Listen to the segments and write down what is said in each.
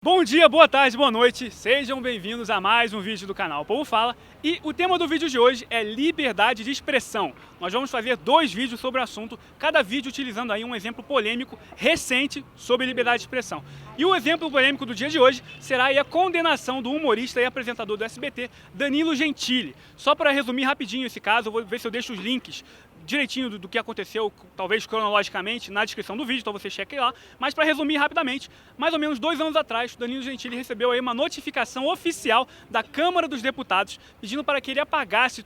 Bom dia, boa tarde, boa noite, sejam bem-vindos a mais um vídeo do canal Povo Fala. E o tema do vídeo de hoje é liberdade de expressão. Nós vamos fazer 2 vídeos sobre o assunto, cada vídeo utilizando aí um exemplo polêmico recente sobre liberdade de expressão. E o exemplo polêmico do dia de hoje será aí a condenação do humorista e apresentador do SBT, Danilo Gentili. Só para resumir rapidinho esse caso, eu vou ver se eu deixo os links direitinho do que aconteceu, talvez cronologicamente, na descrição do vídeo, então você cheque lá. Mas para resumir rapidamente, mais ou menos 2 anos atrás, o Danilo Gentili recebeu aí uma notificação oficial da Câmara dos Deputados pedindo para que ele apagasse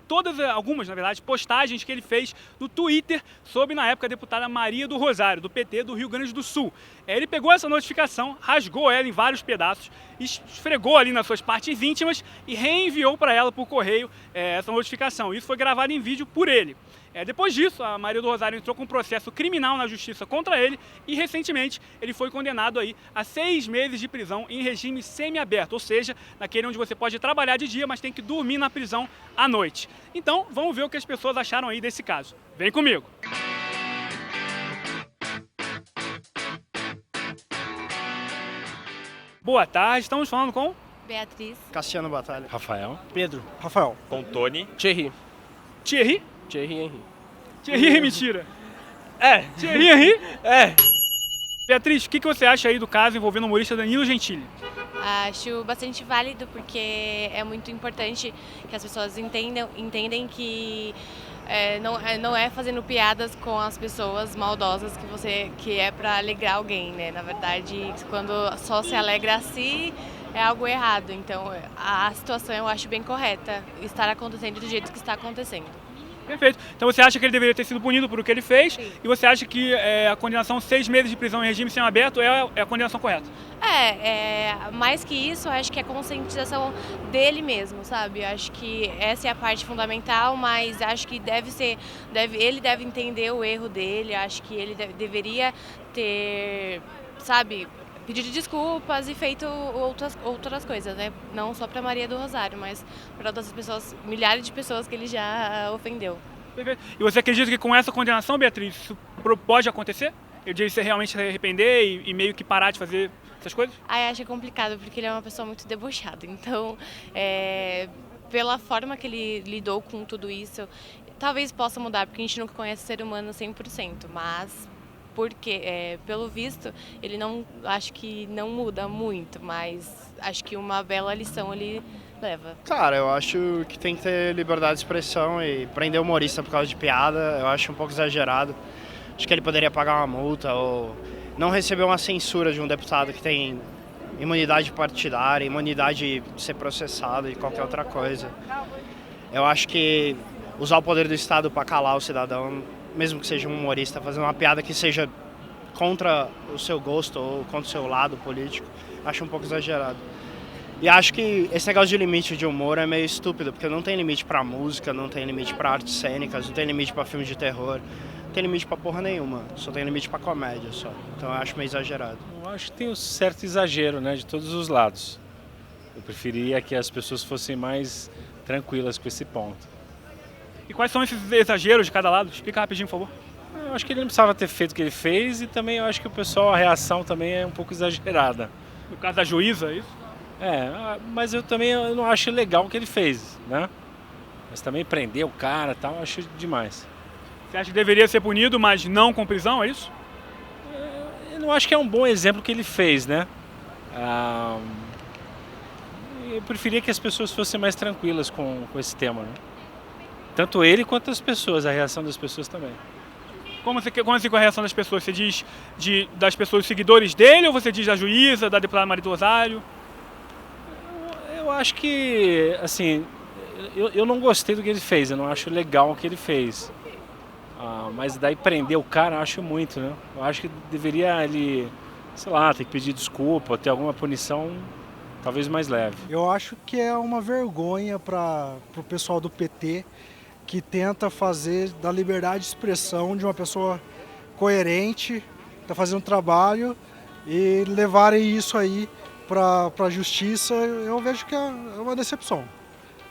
algumas, na verdade, postagens que ele fez no Twitter sobre, na época, a deputada Maria do Rosário, do PT do Rio Grande do Sul. Ele pegou essa notificação, rasgou ela em vários pedaços, esfregou ali nas suas partes íntimas e reenviou para ela por correio essa notificação. Isso foi gravado em vídeo por ele. Depois disso, a Maria do Rosário entrou com um processo criminal na justiça contra ele e, recentemente, ele foi condenado aí a 6 meses de prisão em regime semiaberto, ou seja, naquele onde você pode trabalhar de dia, mas tem que dormir na prisão à noite. Então, vamos ver o que as pessoas acharam aí desse caso. Vem comigo! Boa tarde, estamos falando com Beatriz. Cassiano Batalha. Rafael. Pedro. Rafael. Com Tony. Thierry. Thierry. Thierry Henry. Thierry Henry, mentira. Thierry Henry? Beatriz, o que você acha aí do caso envolvendo o humorista Danilo Gentili? Acho bastante válido porque é muito importante que as pessoas entendem que não é fazendo piadas com as pessoas maldosas que é para alegrar alguém, né? Na verdade, quando só se alegra a si, é algo errado. Então, a situação eu acho bem correta estar acontecendo do jeito que está acontecendo. Perfeito. Então você acha que ele deveria ter sido punido por o que ele fez? Sim. E você acha que a condenação 6 meses de prisão em regime semiaberto é a condenação correta? Mais que isso, acho que é a conscientização dele mesmo, sabe? Acho que essa é a parte fundamental, mas acho que ele deve entender o erro dele, acho que ele deveria ter, sabe, pedido desculpas e feito outras coisas, né? Não só para Maria do Rosário, mas para outras pessoas, milhares de pessoas que ele já ofendeu. Perfeito. E você acredita que com essa condenação, Beatriz, isso pode acontecer? Ele realmente se arrepender e meio que parar de fazer essas coisas? Acho complicado, porque ele é uma pessoa muito debochada. Então, pela forma que ele lidou com tudo isso, talvez possa mudar, porque a gente nunca conhece o ser humano 100%, mas porque, pelo visto, ele acho que não muda muito, mas acho que uma bela lição ele leva. Cara, eu acho que tem que ter liberdade de expressão e prender humorista por causa de piada, eu acho um pouco exagerado. Acho que ele poderia pagar uma multa ou não receber uma censura de um deputado que tem imunidade partidária, imunidade de ser processado e qualquer outra coisa. Eu acho que usar o poder do Estado para calar o cidadão, mesmo que seja um humorista, fazendo uma piada que seja contra o seu gosto ou contra o seu lado político, acho um pouco exagerado. E acho que esse negócio de limite de humor é meio estúpido, porque não tem limite pra música, não tem limite pra artes cênicas, não tem limite pra filmes de terror, não tem limite pra porra nenhuma, só tem limite pra comédia só. Então eu acho meio exagerado. Eu acho que tem um certo exagero, né, de todos os lados. Eu preferia que as pessoas fossem mais tranquilas com esse ponto. E quais são esses exageros de cada lado? Explica rapidinho, por favor. Eu acho que ele não precisava ter feito o que ele fez e também eu acho que o pessoal, a reação também é um pouco exagerada. No caso da juíza, é isso? Mas eu não acho legal o que ele fez, né? Mas também prender o cara e tal, eu acho demais. Você acha que deveria ser punido, mas não com prisão, é isso? Eu não acho que é um bom exemplo que ele fez, né? Eu preferia que as pessoas fossem mais tranquilas com esse tema, né? Tanto ele quanto as pessoas, a reação das pessoas também. Como assim com a reação das pessoas? Você diz das pessoas seguidores dele ou você diz da juíza, da deputada Maria do Rosário? Eu acho que, assim, eu não gostei do que ele fez, eu não acho legal o que ele fez. Mas daí prender o cara eu acho muito, né? Eu acho que deveria ele, sei lá, ter que pedir desculpa, ter alguma punição talvez mais leve. Eu acho que é uma vergonha para o pessoal do PT que tenta fazer da liberdade de expressão de uma pessoa coerente, está fazendo trabalho, e levarem isso aí para a justiça. Eu vejo que é uma decepção.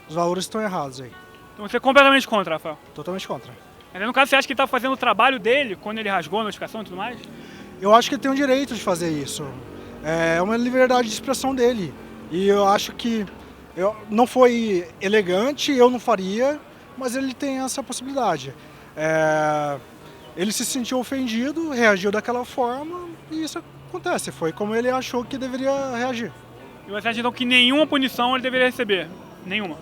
Os valores estão errados aí. Então você é completamente contra, Rafael? Totalmente contra. No caso, você acha que ele está fazendo o trabalho dele quando ele rasgou a notificação e tudo mais? Eu acho que ele tem o direito de fazer isso. É uma liberdade de expressão dele. E eu acho que não foi elegante, eu não faria, mas ele tem essa possibilidade. Ele se sentiu ofendido, reagiu daquela forma e isso acontece. Foi como ele achou que deveria reagir. E você acha então que nenhuma punição ele deveria receber? Nenhuma?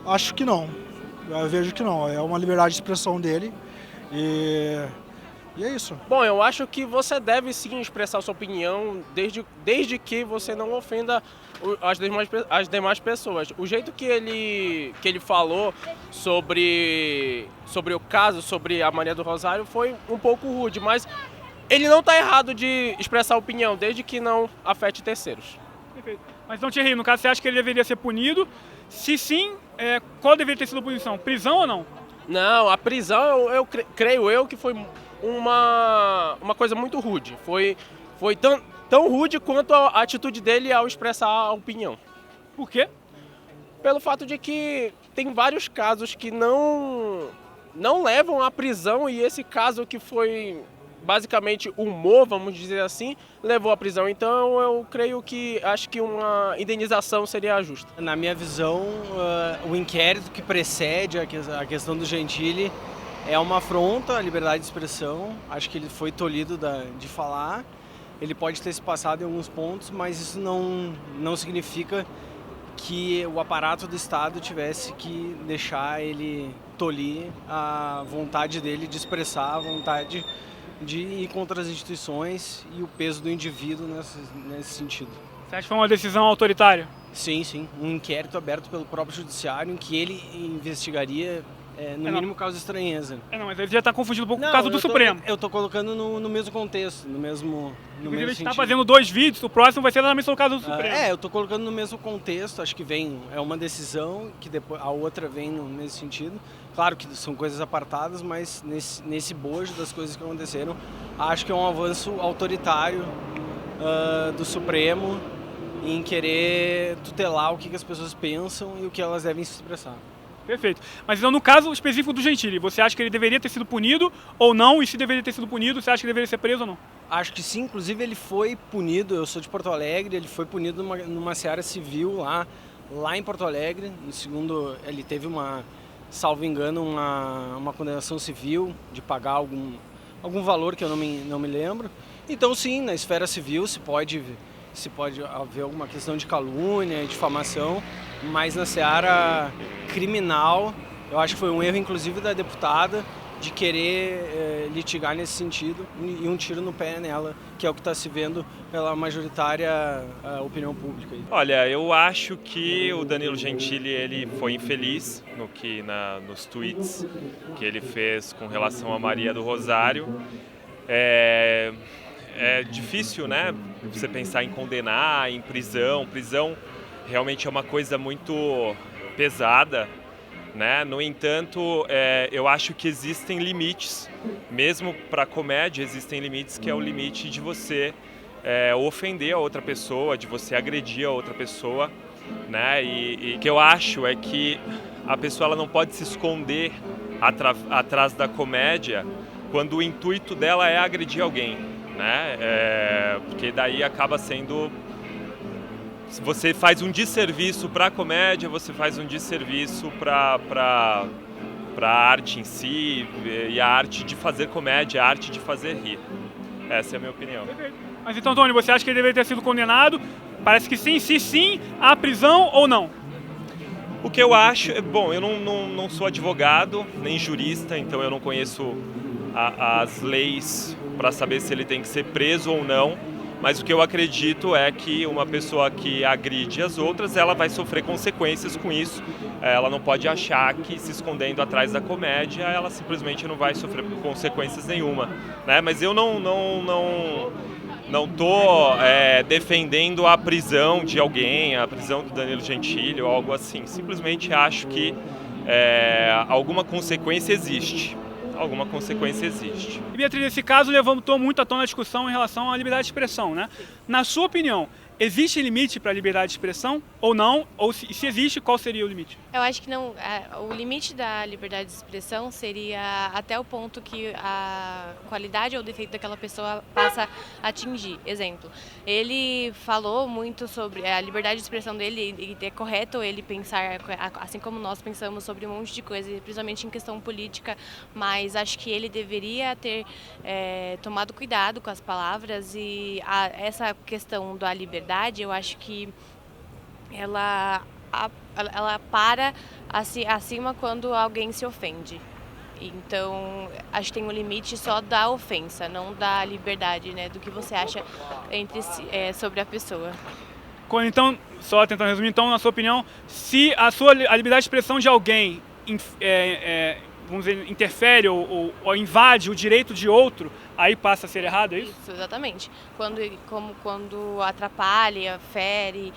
Acho que não. Eu vejo que não. É uma liberdade de expressão dele e é isso. Bom, eu acho que você deve sim expressar sua opinião desde que você não ofenda as demais pessoas. O jeito que ele falou sobre o caso, sobre a Maria do Rosário, foi um pouco rude, mas ele não está errado de expressar a opinião, desde que não afete terceiros. Perfeito. Mas então, Thierry, no caso, você acha que ele deveria ser punido? Se sim, qual deveria ter sido a punição? Prisão ou não? Não, a prisão, creio que foi uma coisa muito rude. Foi tão rude quanto a atitude dele ao expressar a opinião. Por quê? Pelo fato de que tem vários casos que não levam à prisão, e esse caso que foi basicamente humor, vamos dizer assim, levou à prisão. Então eu acho que uma indenização seria justa. Na minha visão, o inquérito que precede a questão do Gentili é uma afronta à liberdade de expressão. Acho que ele foi tolhido de falar. Ele pode ter se passado em alguns pontos, mas isso não significa que o aparato do Estado tivesse que deixar ele tolir a vontade dele de expressar, a vontade de ir contra as instituições e o peso do indivíduo nesse sentido. Você acha que foi uma decisão autoritária? Sim. Um inquérito aberto pelo próprio judiciário em que ele investigaria, no mínimo, causa de estranheza. Não, mas ele já está confundindo um pouco com o caso do Supremo. Eu estou colocando no mesmo contexto, no mesmo Inclusive, a gente sentido. está fazendo 2 vídeos, o próximo vai ser exatamente sobre o caso do Supremo. Eu estou colocando no mesmo contexto, acho que é uma decisão, que depois a outra vem no mesmo sentido. Claro que são coisas apartadas, mas nesse bojo das coisas que aconteceram, acho que é um avanço autoritário do Supremo em querer tutelar o que as pessoas pensam e o que elas devem se expressar. Perfeito. Mas então, no caso específico do Gentili, você acha que ele deveria ter sido punido ou não? E se deveria ter sido punido, você acha que ele deveria ser preso ou não? Acho que sim, inclusive ele foi punido, eu sou de Porto Alegre, ele foi punido numa seara civil lá em Porto Alegre. No segundo, ele teve salvo engano, uma condenação civil de pagar algum valor que eu não me lembro. Então sim, na esfera civil se pode haver alguma questão de calúnia e difamação, mas na seara criminal, eu acho que foi um erro inclusive da deputada de querer litigar nesse sentido e um tiro no pé nela, que é o que está se vendo pela majoritária opinião pública. Olha, eu acho que o Danilo Gentili ele foi infeliz nos tweets que ele fez com relação a Maria do Rosário. É difícil, né, você pensar em condenar, em prisão. Prisão realmente é uma coisa muito pesada, né? No entanto, eu acho que existem limites, mesmo para a comédia existem limites, que é o limite de você ofender a outra pessoa, de você agredir a outra pessoa, né? E que eu acho é que a pessoa ela não pode se esconder atrás da comédia quando o intuito dela é agredir alguém, né? Porque daí acaba sendo... Se você faz um desserviço para a comédia, você faz um desserviço para a arte em si, e a arte de fazer comédia, a arte de fazer rir. Essa é a minha opinião. Mas então, Tony, você acha que ele deveria ter sido condenado? Parece que sim, se sim, à prisão ou não? O que eu acho... Bom, eu não sou advogado, nem jurista, então eu não conheço as leis para saber se ele tem que ser preso ou não. Mas o que eu acredito é que uma pessoa que agride as outras, ela vai sofrer consequências com isso. Ela não pode achar que se escondendo atrás da comédia, ela simplesmente não vai sofrer consequências nenhuma, né? Mas eu não estou defendendo a prisão de alguém, a prisão do Danilo Gentili ou algo assim. Simplesmente acho que alguma consequência existe. Alguma consequência existe. E Beatriz, esse caso levantou muito à tona a discussão em relação à liberdade de expressão, né? Na sua opinião, Existe limite para a liberdade de expressão ou não? Ou se existe, qual seria o limite? Eu acho que não. O limite da liberdade de expressão seria até o ponto que a qualidade ou defeito daquela pessoa passa a atingir. Exemplo, ele falou muito sobre a liberdade de expressão dele e é correto ele pensar, assim como nós pensamos, sobre um monte de coisa, principalmente em questão política, mas acho que ele deveria ter tomado cuidado com as palavras e essa questão da liberdade, eu acho que ela para acima quando alguém se ofende. Então, acho que tem um limite só da ofensa, não da liberdade, né? Do que você acha sobre a pessoa. Então, só tentando resumir, então, na sua opinião, se a liberdade de expressão de alguém vamos dizer, interfere ou invade o direito de outro, aí passa a ser errado, é isso? Isso, exatamente. Quando atrapalha, fere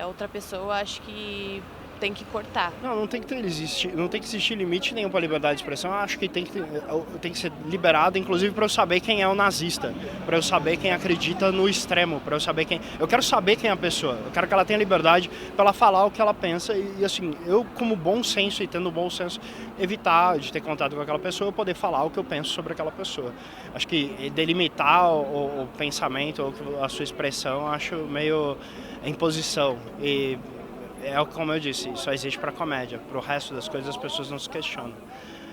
outra pessoa, acho que tem que cortar. Não tem que existir limite nenhum para a liberdade de expressão. Eu acho que tem que ser liberado, inclusive para eu saber quem é o nazista, para eu saber quem acredita no extremo, para eu saber quem... Eu quero saber quem é a pessoa, eu quero que ela tenha liberdade para ela falar o que ela pensa e assim, eu como bom senso e tendo bom senso, evitar de ter contato com aquela pessoa, eu poder falar o que eu penso sobre aquela pessoa. Acho que delimitar o pensamento ou a sua expressão, eu acho meio imposição e... como eu disse, só existe para comédia. Para o resto das coisas as pessoas não se questionam.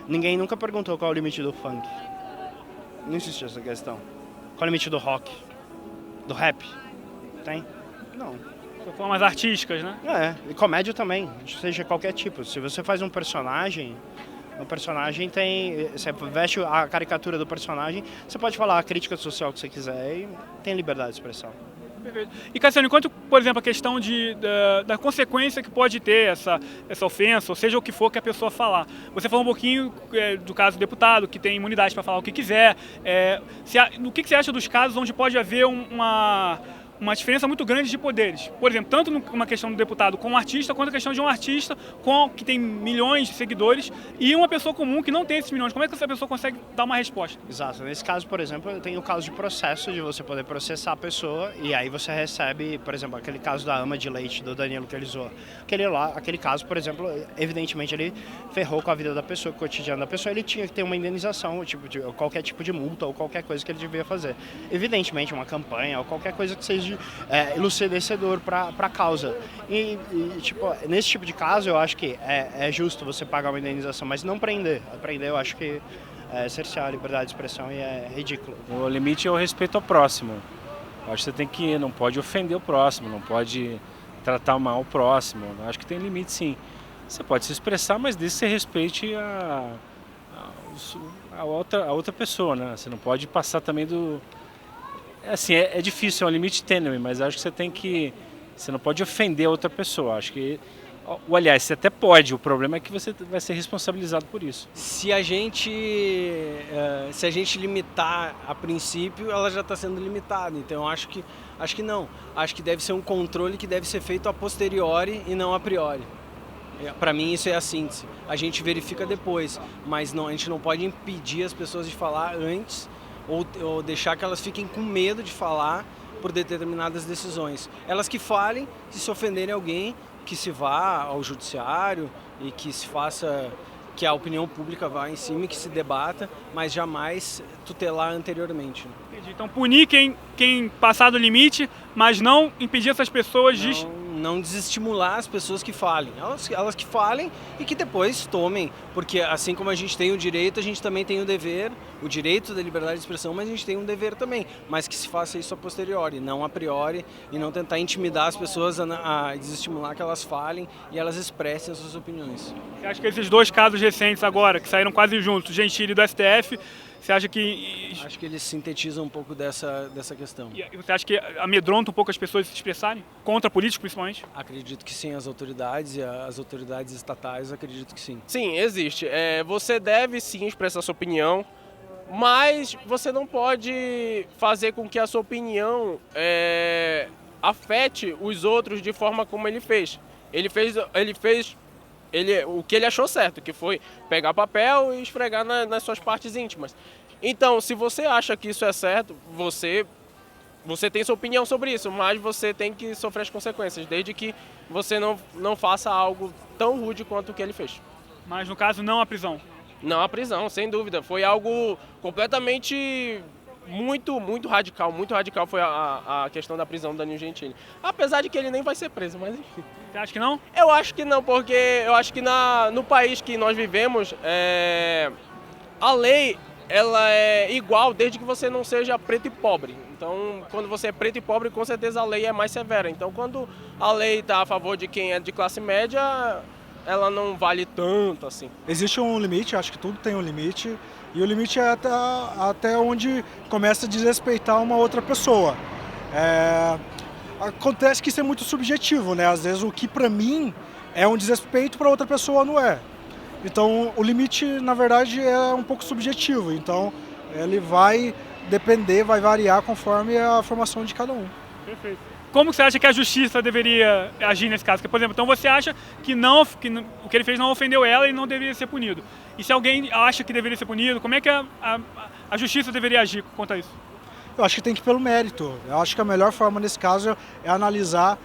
Ninguém nunca perguntou qual é o limite do funk. Não existe essa questão. Qual é o limite do rock? Do rap? Tem? Não. São formas artísticas, né? E comédia também, seja qualquer tipo. Se você faz um personagem, o personagem tem... Você veste a caricatura do personagem, você pode falar a crítica social que você quiser e tem liberdade de expressão. Perfeito. E Cassiano, enquanto, por exemplo, a questão da consequência que pode ter essa ofensa, ou seja o que for que a pessoa falar. Você falou um pouquinho do caso do deputado, que tem imunidade para falar o que quiser. O que você acha dos casos onde pode haver uma diferença muito grande de poderes? Por exemplo, tanto numa questão do deputado com um artista, quanto a questão de um artista que tem milhões de seguidores e uma pessoa comum que não tem esses milhões. Como é que essa pessoa consegue dar uma resposta? Exato. Nesse caso, por exemplo, tem o caso de processo, de você poder processar a pessoa e aí você recebe, por exemplo, aquele caso da ama de leite do Danilo que ele zoou. Aquele caso, por exemplo, evidentemente ele ferrou com a vida da pessoa, com o cotidiano da pessoa, ele tinha que ter uma indenização, qualquer tipo de multa ou qualquer coisa que ele devia fazer. Evidentemente, uma campanha ou qualquer coisa que seja elucidecedor para a causa. E nesse tipo de caso, eu acho que é justo você pagar uma indenização, mas não prender. Prender, eu acho que é cercear a liberdade de expressão e é ridículo. O limite é o respeito ao próximo. Eu acho que você não pode ofender o próximo, não pode tratar mal o próximo. Eu acho que tem limite, sim. Você pode se expressar, mas desde que você respeite a outra pessoa, né? Você não pode passar também do... Assim, é difícil, é um limite tênue, mas acho que você não pode ofender a outra pessoa. Acho que, aliás, você até pode, o problema é que você vai ser responsabilizado por isso. Se a gente limitar a princípio, ela já está sendo limitada, então acho que não. Acho que deve ser um controle que deve ser feito a posteriori e não a priori. Para mim isso é a síntese. A gente verifica depois, mas não, a gente não pode impedir as pessoas de falar antes ou deixar que elas fiquem com medo de falar por determinadas decisões. Elas que falem, se ofenderem alguém, que se vá ao judiciário e que se faça, que a opinião pública vá em cima e que se debata, mas jamais tutelar anteriormente. Entendi. Então punir quem passar do limite, mas não impedir essas pessoas de... Não desestimular as pessoas que falem. Elas que falem e que depois tomem, porque assim como a gente tem o direito, a gente também tem o dever, o direito da liberdade de expressão, mas a gente tem um dever também, mas que se faça isso a posteriori, não a priori, e não tentar intimidar as pessoas a desestimular que elas falem e elas expressem as suas opiniões. Você acha que esses dois casos recentes agora, que saíram quase juntos, Gentili do STF, você acha que... Acho que eles sintetizam um pouco dessa questão. E você acha que amedronta um pouco as pessoas se expressarem? Contra políticos, principalmente? Acredito que sim, as autoridades estatais, acredito que sim. Sim, existe. Você deve sim expressar sua opinião, mas você não pode fazer com que a sua opinião afete os outros de forma como ele fez. Ele fez o que ele achou certo, que foi pegar papel e esfregar nas suas partes íntimas. Então, se você acha que isso é certo, você você tem sua opinião sobre isso, mas você tem que sofrer as consequências, desde que você não faça algo tão rude quanto o que ele fez. Mas no caso, não a prisão. Não a prisão, sem dúvida. Foi algo completamente muito radical foi a questão da prisão do Danilo Gentili. Apesar de que ele nem vai ser preso, mas enfim. Você acha que não? Eu acho que não, porque eu acho que no país que nós vivemos, a lei ela é igual desde que você não seja preto e pobre. Então, quando você é preto e pobre, com certeza a lei é mais severa. Então, quando a lei está a favor de quem é de classe média, ela não vale tanto assim. Existe um limite, acho que tudo tem um limite, e o limite é até onde começa a desrespeitar uma outra pessoa. Acontece que isso é muito subjetivo, né? Às vezes o que para mim é um desrespeito, para outra pessoa não é. Então o limite, na verdade, é um pouco subjetivo, então ele vai depender, vai variar conforme a formação de cada um. Perfeito. Como você acha que a justiça deveria agir nesse caso? Porque, por exemplo, então você acha que o que ele fez não ofendeu ela e não deveria ser punido. E se alguém acha que deveria ser punido, como é que a justiça deveria agir quanto a isso? Eu acho que tem que ir pelo mérito. Eu acho que a melhor forma nesse caso é analisar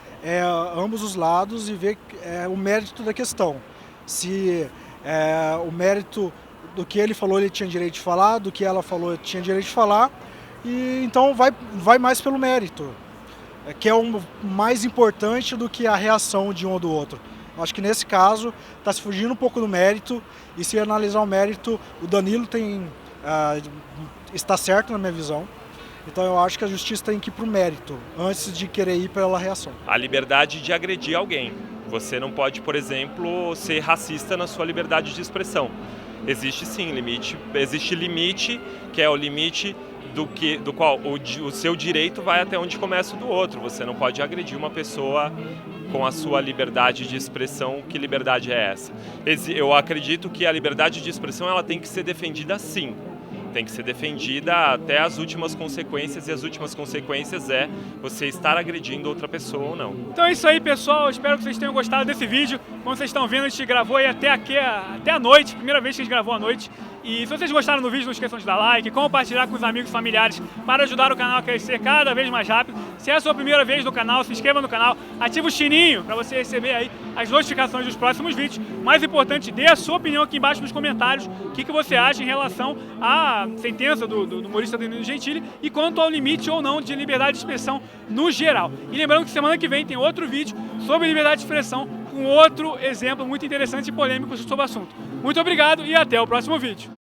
ambos os lados e ver o mérito da questão. Se o mérito do que ele falou ele tinha direito de falar, do que ela falou tinha direito de falar, e então vai mais pelo mérito, que é o mais importante do que a reação de um ou do outro. Eu acho que nesse caso está se fugindo um pouco do mérito, e se analisar o mérito, o Danilo está certo na minha visão. Então eu acho que a justiça tem que ir para o mérito, antes de querer ir pela reação. A liberdade de agredir alguém. Você não pode, por exemplo, ser racista na sua liberdade de expressão. Existe sim limite, existe limite, que é o limite do qual o seu direito vai até onde começa o do outro. Você não pode agredir uma pessoa com a sua liberdade de expressão. Que liberdade é essa? Eu acredito que a liberdade de expressão ela tem que ser defendida sim. Tem que ser defendida até as últimas consequências, e as últimas consequências é você estar agredindo outra pessoa ou não. Então é isso aí, pessoal. Espero que vocês tenham gostado desse vídeo. Como vocês estão vendo, a gente gravou aí até a noite, primeira vez que a gente gravou à noite. E se vocês gostaram do vídeo, não esqueçam de dar like, compartilhar com os amigos e familiares para ajudar o canal a crescer cada vez mais rápido. Se é a sua primeira vez no canal, se inscreva no canal, ative o sininho para você receber aí as notificações dos próximos vídeos. Mais importante, dê a sua opinião aqui embaixo nos comentários, o que você acha em relação à sentença do humorista Danilo Gentili e quanto ao limite ou não de liberdade de expressão no geral. E lembrando que semana que vem tem outro vídeo sobre liberdade de expressão com outro exemplo muito interessante e polêmico sobre o assunto. Muito obrigado e até o próximo vídeo.